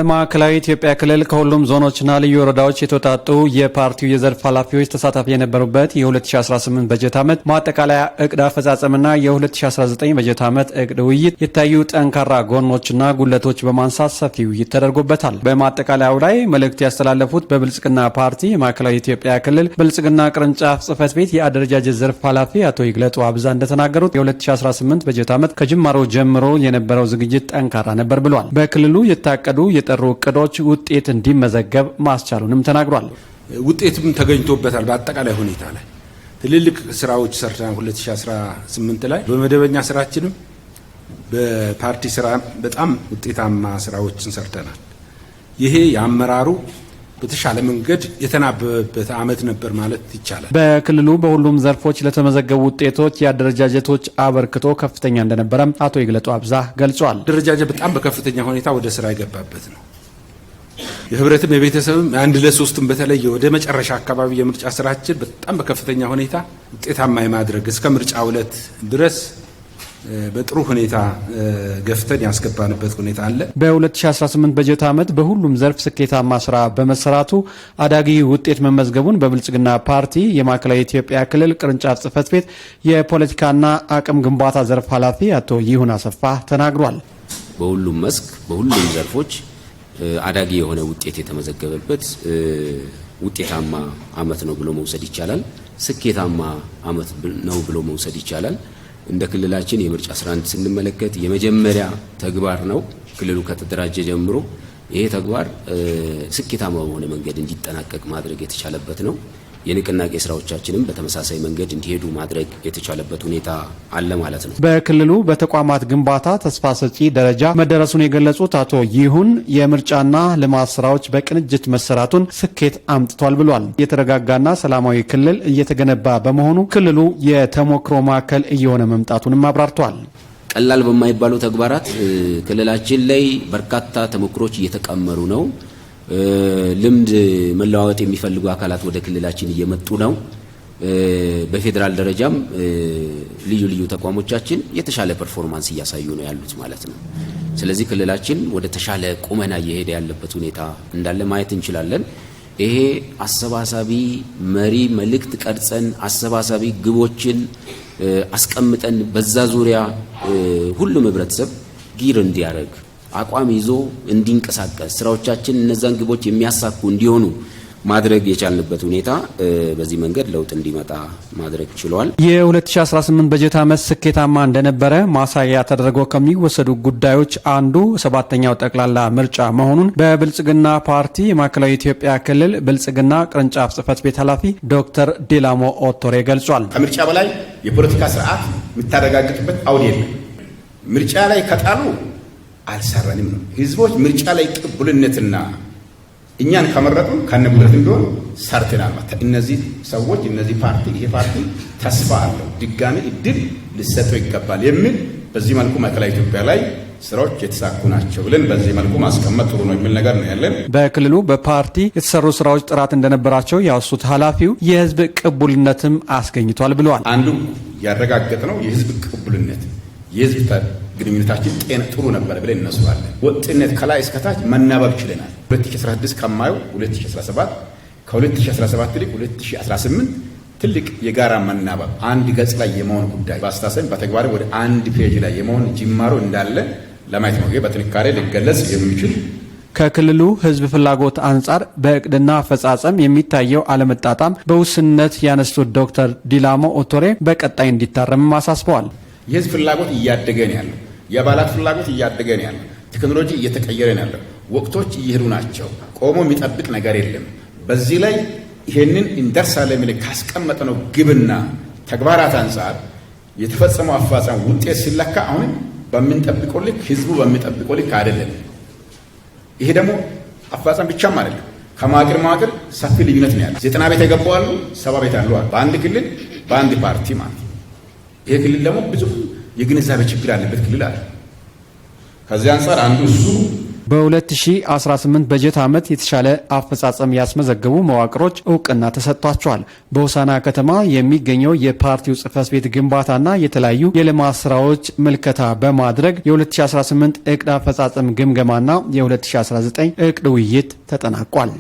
በማዕከላዊ ኢትዮጵያ ክልል ከሁሉም ዞኖችና ልዩ ወረዳዎች የተወጣጡ የፓርቲው የዘርፍ ኃላፊዎች ተሳታፊ የነበሩበት የ2018 በጀት ዓመት ማጠቃለያ እቅድ አፈጻጸምና የ2019 በጀት ዓመት እቅድ ውይይት የታዩ ጠንካራ ጎኖችና ጉለቶች በማንሳት ሰፊ ውይይት ተደርጎበታል። በማጠቃለያው ላይ መልእክት ያስተላለፉት በብልጽግና ፓርቲ የማዕከላዊ ኢትዮጵያ ክልል ብልጽግና ቅርንጫፍ ጽህፈት ቤት የአደረጃጀት ዘርፍ ኃላፊ አቶ ይግለጡ አብዛ እንደተናገሩት የ2018 በጀት ዓመት ከጅማሮ ጀምሮ የነበረው ዝግጅት ጠንካራ ነበር ብሏል። በክልሉ የታቀዱ የጠሩ እቅዶች ውጤት እንዲመዘገብ ማስቻሉንም ተናግሯል። ውጤትም ተገኝቶበታል። በአጠቃላይ ሁኔታ ላይ ትልልቅ ስራዎች ሰርተናል። 2018 ላይ በመደበኛ ስራችንም በፓርቲ ስራ በጣም ውጤታማ ስራዎችን ሰርተናል። ይሄ የአመራሩ በተሻለ መንገድ የተናበበበት ዓመት ነበር ማለት ይቻላል። በክልሉ በሁሉም ዘርፎች ለተመዘገቡ ውጤቶች የአደረጃጀቶች አበርክቶ ከፍተኛ እንደነበረም አቶ ይግለጡ አብዛ ገልጿል። አደረጃጀት በጣም በከፍተኛ ሁኔታ ወደ ስራ የገባበት ነው። የህብረትም የቤተሰብም አንድ ለሶስትም በተለየ ወደ መጨረሻ አካባቢ የምርጫ ስራችን በጣም በከፍተኛ ሁኔታ ውጤታማ የማድረግ እስከ ምርጫ 2 ድረስ በጥሩ ሁኔታ ገፍተን ያስገባንበት ሁኔታ አለ። በ2018 በጀት ዓመት በሁሉም ዘርፍ ስኬታማ ስራ በመሰራቱ አዳጊ ውጤት መመዝገቡን በብልጽግና ፓርቲ የማዕከላዊ ኢትዮጵያ ክልል ቅርንጫፍ ጽህፈት ቤት የፖለቲካና አቅም ግንባታ ዘርፍ ኃላፊ አቶ ይሁን አሰፋ ተናግሯል። በሁሉም መስክ በሁሉም ዘርፎች አዳጊ የሆነ ውጤት የተመዘገበበት ውጤታማ ዓመት ነው ብሎ መውሰድ ይቻላል። ስኬታማ ዓመት ነው ብሎ መውሰድ ይቻላል። እንደ ክልላችን የምርጫ ስራን ስንመለከት የመጀመሪያ ተግባር ነው። ክልሉ ከተደራጀ ጀምሮ ይሄ ተግባር ስኬታማ በሆነ መንገድ እንዲጠናቀቅ ማድረግ የተቻለበት ነው። የንቅናቄ ስራዎቻችንም በተመሳሳይ መንገድ እንዲሄዱ ማድረግ የተቻለበት ሁኔታ አለ ማለት ነው። በክልሉ በተቋማት ግንባታ ተስፋ ሰጪ ደረጃ መደረሱን የገለጹት አቶ ይሁን የምርጫና ልማት ስራዎች በቅንጅት መሰራቱን ስኬት አምጥቷል ብሏል። የተረጋጋና ሰላማዊ ክልል እየተገነባ በመሆኑ ክልሉ የተሞክሮ ማዕከል እየሆነ መምጣቱንም አብራርቷል። ቀላል በማይባሉ ተግባራት ክልላችን ላይ በርካታ ተሞክሮች እየተቀመሩ ነው። ልምድ መለዋወጥ የሚፈልጉ አካላት ወደ ክልላችን እየመጡ ነው። በፌዴራል ደረጃም ልዩ ልዩ ተቋሞቻችን የተሻለ ፐርፎርማንስ እያሳዩ ነው ያሉት ማለት ነው። ስለዚህ ክልላችን ወደ ተሻለ ቁመና እየሄደ ያለበት ሁኔታ እንዳለ ማየት እንችላለን። ይሄ አሰባሳቢ መሪ መልእክት ቀርጸን አሰባሳቢ ግቦችን አስቀምጠን በዛ ዙሪያ ሁሉም ህብረተሰብ ጊር እንዲያደርግ አቋም ይዞ እንዲንቀሳቀስ ስራዎቻችን እነዛን ግቦች የሚያሳኩ እንዲሆኑ ማድረግ የቻልንበት ሁኔታ በዚህ መንገድ ለውጥ እንዲመጣ ማድረግ ችሏል። የ2018 በጀት ዓመት ስኬታማ እንደነበረ ማሳያ ተደርገው ከሚወሰዱ ጉዳዮች አንዱ 7ኛው ጠቅላላ ምርጫ መሆኑን በብልጽግና ፓርቲ የማዕከላዊ ኢትዮጵያ ክልል ብልጽግና ቅርንጫፍ ጽህፈት ቤት ኃላፊ ዶክተር ዲላሞ ኦቶሬ ገልጿል። ከምርጫ በላይ የፖለቲካ ስርዓት የምታረጋግጥበት አውድ የለም። ምርጫ ላይ ከጣሉ አልሰራንም ነው። ህዝቦች ምርጫ ላይ ቅቡልነትና እኛን ከመረጡን ከነጉለትም ቢሆን ሰርተናል ማለት እነዚህ ሰዎች እነዚህ ፓርቲ ይሄ ፓርቲ ተስፋ አለው ድጋሚ እድል ሊሰጠው ይገባል የሚል በዚህ መልኩ ማዕከላዊ ኢትዮጵያ ላይ ስራዎች የተሳኩ ናቸው ብለን በዚህ መልኩ ማስቀመጥ ጥሩ ነው የሚል ነገር ነው ያለን። በክልሉ በፓርቲ የተሰሩ ስራዎች ጥራት እንደነበራቸው ያወሱት ኃላፊው የህዝብ ቅቡልነትም አስገኝቷል ብለዋል። አንዱ ያረጋገጥ ነው የህዝብ ቅቡልነት የህዝብ ግንኙነታችን ጤና ጥሩ ነበር ብለን እናስባለን። ወጥነት ከላይ እስከታች መናበብ ችለናል። 2016 ከማየው 2017 ከ2017 ይልቅ 2018 ትልቅ የጋራ መናበብ አንድ ገጽ ላይ የመሆን ጉዳይ በአስተሳሰብ በተግባር ወደ አንድ ፔጅ ላይ የመሆን ጅማሮ እንዳለ ለማየት ነው። በጥንካሬ ሊገለጽ የሚችል ከክልሉ ህዝብ ፍላጎት አንጻር በእቅድና አፈጻጸም የሚታየው አለመጣጣም በውስንነት ያነሱት ዶክተር ዲላሞ ኦቶሬ በቀጣይ እንዲታረም አሳስበዋል። የህዝብ ፍላጎት እያደገ ነው ያለው። የአባላት ፍላጎት እያደገ ነው ያለው። ቴክኖሎጂ እየተቀየረ ነው ያለው። ወቅቶች እየሄዱ ናቸው። ቆሞ የሚጠብቅ ነገር የለም። በዚህ ላይ ይሄንን እንደርሳለን የሚል ካስቀመጥነው ግብና ተግባራት አንጻር የተፈጸመው አፈጻጸም ውጤት ሲለካ አሁን በምንጠብቀው ልክ ህዝቡ በሚጠብቀው ልክ አይደለም። ይሄ ደግሞ አፈጻጸም ብቻም አይደለም። ከመዋቅር ሰፊ ልዩነት ነው ያለው። 90 ቤት የገቡ አሉ፣ 70 ቤት አሉ። በአንድ ክልል በአንድ ፓርቲ ማለት ነው። ይሄ ክልል ደግሞ ብዙ የግንዛቤ ችግር ያለበት ክልል አለ። ከዚህ አንጻር አንዱ እሱ በ2018 በጀት ዓመት የተሻለ አፈጻጸም ያስመዘገቡ መዋቅሮች እውቅና ተሰጥቷቸዋል። በሆሳዕና ከተማ የሚገኘው የፓርቲው ጽሕፈት ቤት ግንባታና የተለያዩ የልማት ስራዎች ምልከታ በማድረግ የ2018 እቅድ አፈጻጸም ግምገማና የ2019 እቅድ ውይይት ተጠናቋል።